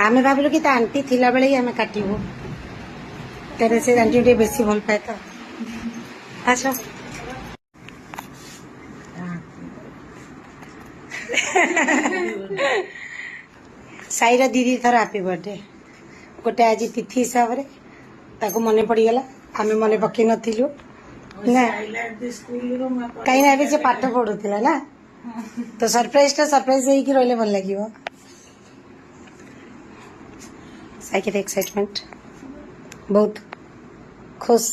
आमे भाविलु कि आंटी थिला बेले ही आमे काटिबो तेरे से आंटी टे बेसी भल पाए तो आसो साईरा दीदी थर हैप्पी बर्थडे गोटे आज तिथि हिसाब रे ताको मने पड़ी गला आमे मने पक्की नथिलु ना कहीं ना भी से पाठ पढ़ुथिला ना तो सरप्राइज होई कि रहले भल लागिवो साई के एक्साइटमेंट बहुत खुश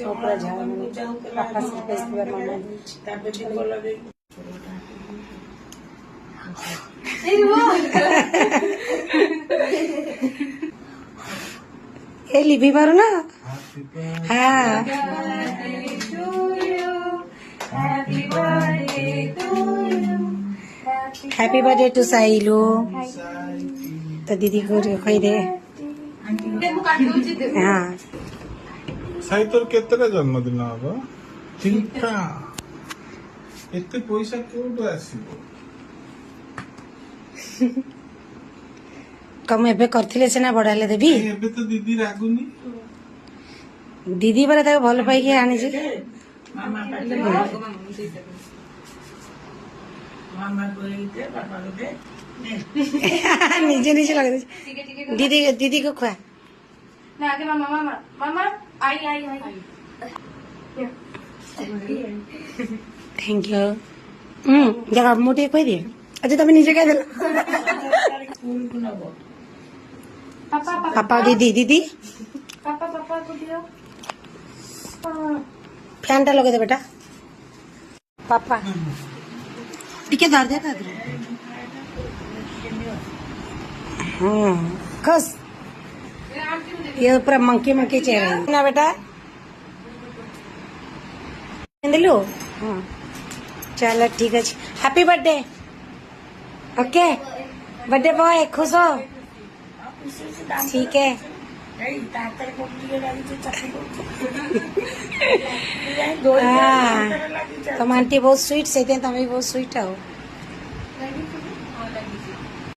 पूरा झाड़ पापा सरप्राइज दिबा मामा ए लिपि मारो ना हाँ हैप्पी बर्थडे टू साइलू तो दीदी को खोई दे हाँ साई तोर केतरा जन्मदिन हम चिंता एते पैसा कोड आसीबो कम एबे करथिले से ना बढ़ाले देबी एबे तो दीदी रागुनी दीदी बरे ताको भल पाई के आनी छी मामा को दे पापा को दे निजे निजे लगे दीदी दीदी को खुआ ना आगे मामा मामा मामा आई आई आई थैंक यू जगह मोटे कोई दे अच्छा तुम निजे कह देला पापा पापा दीदी दीदी पापा पापा को दियो फैन टा लगे दे बेटा पापा टिके धर दे दादर खुश ये पूरा मंकी मंकी चेहरा है ना बेटा दिलू चलो ठीक है happy birthday okay birthday boy खुश हो ठीक है तुम आंटी बहुत स्वीट से तुम भी बहुत स्वीट हो